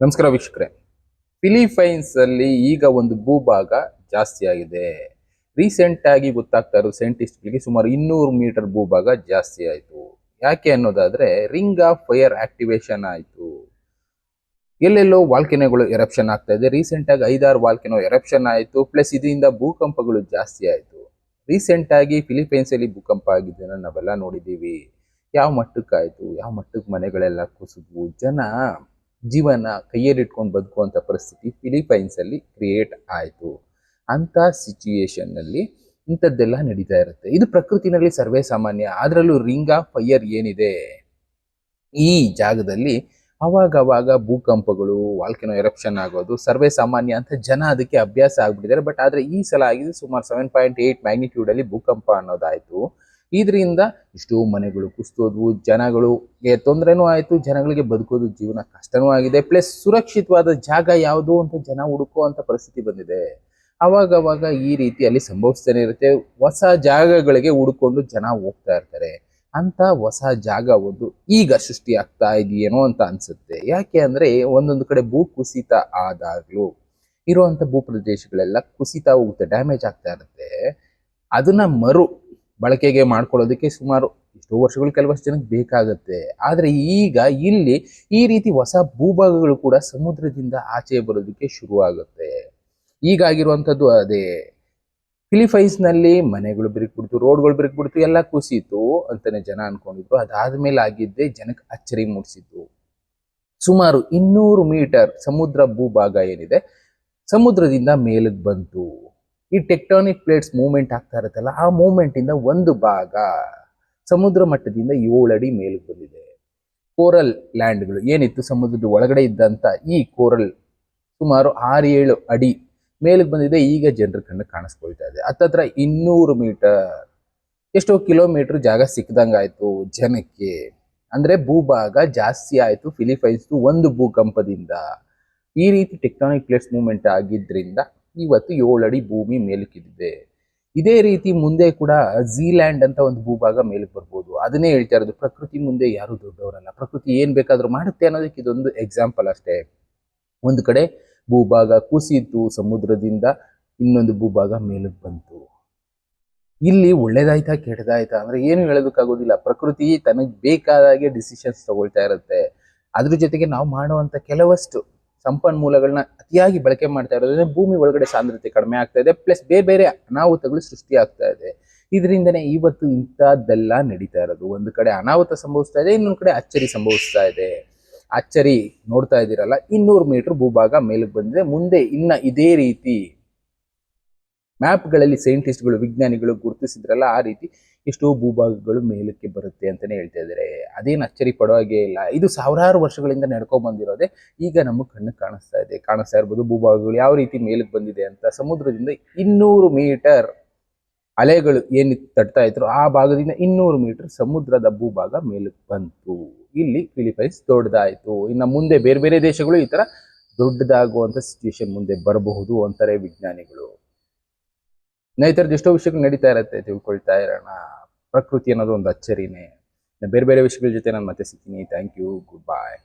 ನಮಸ್ಕಾರ ವೀಕ್ಷಕರೇ. ಫಿಲಿಪೈನ್ಸ್ ಅಲ್ಲಿ ಈಗ ಒಂದು ಭೂಭಾಗ ಜಾಸ್ತಿ ಆಗಿದೆ. ರೀಸೆಂಟ್ ಆಗಿ ಗೊತ್ತಾಗ್ತಾ ಇರೋ ಸೈಂಟಿಸ್ಟ್ಗಳಿಗೆ ಸುಮಾರು 200 ಮೀಟರ್ ಭೂಭಾಗ ಜಾಸ್ತಿ ಆಯಿತು. ಯಾಕೆ ಅನ್ನೋದಾದ್ರೆ ರಿಂಗ್ ಆಫ್ ಫೈರ್ ಆಕ್ಟಿವೇಶನ್ ಆಯಿತು. ಎಲ್ಲೆಲ್ಲೋ ವಾಲ್ಕೆನೋಗಳು ಎರಪ್ಷನ್ ಆಗ್ತಾ ಇದೆ. ರೀಸೆಂಟ್ ಆಗಿ 5-6 ವಾಲ್ಕೆನೋ ಎರಪ್ಷನ್ ಆಯಿತು. ಪ್ಲಸ್ ಇದರಿಂದ ಭೂಕಂಪಗಳು ಜಾಸ್ತಿ ಆಯಿತು. ರೀಸೆಂಟ್ ಆಗಿ ಫಿಲಿಪೈನ್ಸ್ ಅಲ್ಲಿ ಭೂಕಂಪ ಆಗಿದ್ದನ್ನ ನಾವೆಲ್ಲ ನೋಡಿದ್ದೀವಿ. ಯಾವ ಮಟ್ಟಕ್ಕಾಯ್ತು, ಯಾವ ಮಟ್ಟಕ್ಕೆ ಮನೆಗಳೆಲ್ಲ ಕುಸಿದ್ವು, ಜನ ಜೀವನ ಕೈಯಲ್ಲಿಟ್ಕೊಂಡು ಬದುಕುವಂಥ ಪರಿಸ್ಥಿತಿ ಫಿಲಿಪೈನ್ಸ್ ಅಲ್ಲಿ ಕ್ರಿಯೇಟ್ ಆಯಿತು. ಅಂತ ಸಿಚುಯೇಷನ್ ನಲ್ಲಿ ಇಂಥದ್ದೆಲ್ಲ ನಡೀತಾ ಇರುತ್ತೆ. ಇದು ಪ್ರಕೃತಿನಲ್ಲಿ ಸರ್ವೇ ಸಾಮಾನ್ಯ. ಅದರಲ್ಲೂ ರಿಂಗ್ ಆಫ್ ಫೈರ್ ಏನಿದೆ ಈ ಜಾಗದಲ್ಲಿ ಅವಾಗ ಭೂಕಂಪಗಳು, ವಾಲ್ಕೆನೋ ಎರಪ್ಷನ್ ಆಗೋದು ಸರ್ವೇ ಸಾಮಾನ್ಯ ಅಂತ ಜನ ಅದಕ್ಕೆ ಅಭ್ಯಾಸ ಆಗ್ಬಿಟ್ಟಿದ್ದಾರೆ. ಬಟ್ ಆದ್ರೆ ಈ ಸಲ ಆಗಿದೆ ಸುಮಾರು 7.8 ಮ್ಯಾಗ್ನಿಟ್ಯೂಡ್ ಅಲ್ಲಿ ಭೂಕಂಪ ಅನ್ನೋದಾಯ್ತು. ಇದರಿಂದ ಎಷ್ಟೋ ಮನೆಗಳು ಕುಸಿದೋದ್ವು, ಜನಗಳಿಗೆ ತೊಂದರೆನೂ ಆಯಿತು, ಜನಗಳಿಗೆ ಬದುಕೋದು ಜೀವನ ಕಷ್ಟನೂ ಆಗಿದೆ. ಪ್ಲಸ್ ಸುರಕ್ಷಿತವಾದ ಜಾಗ ಯಾವುದು ಅಂತ ಜನ ಹುಡುಕುವಂತ ಪರಿಸ್ಥಿತಿ ಬಂದಿದೆ. ಅವಾಗ ಈ ರೀತಿಯಲ್ಲಿ ಸಂಭವಿಸ್ತಾನೆ ಇರುತ್ತೆ. ಹೊಸ ಜಾಗಗಳಿಗೆ ಹುಡುಕೊಂಡು ಜನ ಹೋಗ್ತಾ ಇರ್ತಾರೆ. ಅಂತ ಹೊಸ ಜಾಗ ಒಂದು ಈಗ ಸೃಷ್ಟಿ ಆಗ್ತಾ ಇದೆಯೇನೋ ಅಂತ ಅನ್ಸುತ್ತೆ. ಯಾಕೆ ಅಂದ್ರೆ ಒಂದೊಂದು ಕಡೆ ಭೂ ಕುಸಿತ ಆದಾಗ್ಲೂ ಇರುವಂತ ಭೂ ಪ್ರದೇಶಗಳೆಲ್ಲ ಕುಸಿತ ಹೋಗುತ್ತೆ, ಡ್ಯಾಮೇಜ್ ಆಗ್ತಾ ಇರುತ್ತೆ. ಅದನ್ನ ಬಳಕೆಗೆ ಮಾಡ್ಕೊಳ್ಳೋದಕ್ಕೆ ಸುಮಾರು ಎಷ್ಟೋ ವರ್ಷಗಳು ಕೆಲವಷ್ಟು ಜನಕ್ಕೆ ಬೇಕಾಗುತ್ತೆ. ಆದ್ರೆ ಈಗ ಇಲ್ಲಿ ಈ ರೀತಿ ಹೊಸ ಭೂಭಾಗಗಳು ಕೂಡ ಸಮುದ್ರದಿಂದ ಆಚೆ ಬರೋದಕ್ಕೆ ಶುರು ಆಗುತ್ತೆ. ಈಗಾಗಿರುವಂಥದ್ದು ಅದೇ. ಫಿಲಿಪೈನ್ಸ್ ನಲ್ಲಿ ಮನೆಗಳು ಬಿರುಕ್ಬಿಡ್ತು, ರೋಡ್ಗಳು ಬಿರುಕ್ಬಿಡ್ತು, ಎಲ್ಲ ಕುಸಿತು ಅಂತಾನೆ ಜನ ಅನ್ಕೊಂಡಿದ್ರು. ಅದಾದ್ಮೇಲೆ ಆಗಿದ್ದೆ ಜನಕ್ಕೆ ಅಚ್ಚರಿ ಮೂಡಿಸಿದ್ದು. ಸುಮಾರು 200 ಮೀಟರ್ ಸಮುದ್ರ ಭೂಭಾಗ ಏನಿದೆ ಸಮುದ್ರದಿಂದ ಮೇಲಕ್ಕೆ ಬಂತು. ಈ ಟೆಕ್ಟಾನಿಕ್ ಪ್ಲೇಟ್ಸ್ ಮೂವ್ಮೆಂಟ್ ಆಗ್ತಾ ಇರುತ್ತಲ್ಲ, ಆ ಮೂವ್ಮೆಂಟ್ ಇಂದ ಒಂದು ಭಾಗ ಸಮುದ್ರ ಮಟ್ಟದಿಂದ 7 ಅಡಿ ಮೇಲಕ್ಕೆ ಬಂದಿದೆ. ಕೋರಲ್ ಲ್ಯಾಂಡ್ಗಳು ಏನಿತ್ತು ಸಮುದ್ರದ ಒಳಗಡೆ ಇದ್ದಂತ ಈ ಕೋರಲ್ ಸುಮಾರು 6-7 ಅಡಿ ಮೇಲಕ್ಕೆ ಬಂದಿದೆ. ಈಗ ಜನರ ಕಣ್ಣು ಕಾಣಿಸ್ಕೊಳ್ತಾ ಇದೆ. ಹತ್ತತ್ರ 200 ಮೀಟರ್, ಎಷ್ಟೋ ಕಿಲೋಮೀಟರ್ ಜಾಗ ಸಿಕ್ಕದಂಗಾಯ್ತು ಜನಕ್ಕೆ. ಅಂದ್ರೆ ಭೂಭಾಗ ಜಾಸ್ತಿ ಆಯ್ತು ಫಿಲಿಪೈನ್ಸ್ ಒಂದು ಭೂಕಂಪದಿಂದ. ಈ ರೀತಿ ಟೆಕ್ಟಾನಿಕ್ ಪ್ಲೇಟ್ಸ್ ಮೂವ್ಮೆಂಟ್ ಆಗಿದ್ರಿಂದ ಇವತ್ತು 7 ಅಡಿ ಭೂಮಿ ಮೇಲಕ್ಕಿದೆ. ಇದೇ ರೀತಿ ಮುಂದೆ ಕೂಡ ಝೀಲ್ಯಾಂಡ್ ಅಂತ ಒಂದು ಭೂಭಾಗ ಮೇಲಕ್ಕೆ ಬರ್ಬೋದು. ಅದನ್ನೇ ಹೇಳ್ತಾ ಇರೋದು, ಪ್ರಕೃತಿ ಮುಂದೆ ಯಾರು ದೊಡ್ಡವರಲ್ಲ, ಪ್ರಕೃತಿ ಏನ್ ಬೇಕಾದ್ರೂ ಮಾಡುತ್ತೆ ಅನ್ನೋದಕ್ಕೆ ಇದೊಂದು ಎಕ್ಸಾಂಪಲ್ ಅಷ್ಟೇ. ಒಂದು ಕಡೆ ಭೂಭಾಗ ಕುಸಿತು ಸಮುದ್ರದಿಂದ, ಇನ್ನೊಂದು ಭೂಭಾಗ ಮೇಲಕ್ಕೆ ಬಂತು. ಇಲ್ಲಿ ಒಳ್ಳೇದಾಯ್ತಾ ಕೆಟ್ಟದಾಯ್ತಾ ಅಂದ್ರೆ ಏನು ಹೇಳೋದಕ್ಕಾಗೋದಿಲ್ಲ. ಪ್ರಕೃತಿ ತನಗೆ ಬೇಕಾದಾಗೆ ಡಿಸಿಷನ್ಸ್ ತಗೊಳ್ತಾ ಇರುತ್ತೆ. ಅದ್ರ ಜೊತೆಗೆ ನಾವು ಮಾಡುವಂತ ಕೆಲವಷ್ಟು ಸಂಪನ್ಮೂಲಗಳನ್ನ ಅತಿಯಾಗಿ ಬಳಕೆ ಮಾಡ್ತಾ ಇರೋದ್ರಿಂದ ಭೂಮಿ ಒಳಗಡೆ ಸಾಂದ್ರತೆ ಕಡಿಮೆ ಆಗ್ತಾ ಇದೆ. ಪ್ಲಸ್ ಬೇರೆ ಬೇರೆ ಅನಾಹುತಗಳು ಸೃಷ್ಟಿ ಆಗ್ತಾ ಇದೆ. ಇದರಿಂದನೇ ಇವತ್ತು ಇಂಥದ್ದೆಲ್ಲ ನಡೀತಾ ಇರೋದು. ಒಂದು ಕಡೆ ಅನಾಹುತ ಸಂಭವಿಸ್ತಾ ಇದೆ, ಇನ್ನೊಂದು ಕಡೆ ಅಚ್ಚರಿ ಸಂಭವಿಸ್ತಾ ಇದೆ. ಅಚ್ಚರಿ ನೋಡ್ತಾ ಇದ್ದೀರಲ್ಲ, 200 ಮೀಟರ್ ಭೂಭಾಗ ಮೇಲಕ್ಕೆ ಬಂದಿದೆ. ಮುಂದೆ ಇನ್ನ ಇದೇ ರೀತಿ ಮ್ಯಾಪ್ಗಳಲ್ಲಿ ಸೈಂಟಿಸ್ಟ್ಗಳು, ವಿಜ್ಞಾನಿಗಳು ಗುರುತಿಸಿದ್ರಲ್ಲ, ಆ ರೀತಿ ಎಷ್ಟೋ ಭೂಭಾಗಗಳು ಮೇಲಕ್ಕೆ ಬರುತ್ತೆ ಅಂತಾನೆ ಹೇಳ್ತಾ ಇದ್ದಾರೆ. ಅದೇನು ಅಚ್ಚರಿ ಪಡೋ ಹಾಗೆ ಇಲ್ಲ. ಇದು ಸಾವಿರಾರು ವರ್ಷಗಳಿಂದ ನಡ್ಕೊಂಡ್ ಬಂದಿರೋದೆ ಈಗ ನಮಗೆ ಕಣ್ಣು ಕಾಣಿಸ್ತಾ ಇರ್ಬೋದು ಭೂಭಾಗಗಳು ಯಾವ ರೀತಿ ಮೇಲಕ್ಕೆ ಬಂದಿದೆ ಅಂತ. ಸಮುದ್ರದಿಂದ 200 ಮೀಟರ್ ಅಲೆಗಳು ಏನು ತಟ್ತಾ ಇದ್ರು ಆ ಭಾಗದಿಂದ 200 ಮೀಟರ್ ಸಮುದ್ರದ ಭೂಭಾಗ ಮೇಲಕ್ಕೆ ಬಂತು. ಇಲ್ಲಿ ಫಿಲಿಪೈನ್ಸ್ ದೊಡ್ಡದಾಯ್ತು. ಇನ್ನು ಮುಂದೆ ಬೇರೆ ಬೇರೆ ದೇಶಗಳು ಈ ತರ ದೊಡ್ಡದಾಗುವಂತ ಸಿಚುವೇಶನ್ ಮುಂದೆ ಬರಬಹುದು ಅಂತಾರೆ ವಿಜ್ಞಾನಿಗಳು. ಈ ಎಷ್ಟೋ ವಿಷಯಗಳು ನಡೀತಾ ಇರತ್ತೆ, ತಿಳ್ಕೊಳ್ತಾ ಇರೋಣ. ಪ್ರಕೃತಿ ಅನ್ನೋದು ಒಂದು ಅಚ್ಚರಿನೇ. ಬೇರೆ ಬೇರೆ ವಿಷಯಗಳ ಜೊತೆ ನಾನು ಮತ್ತೆ ಸಿಗ್ತೀನಿ. Thank you, good bye.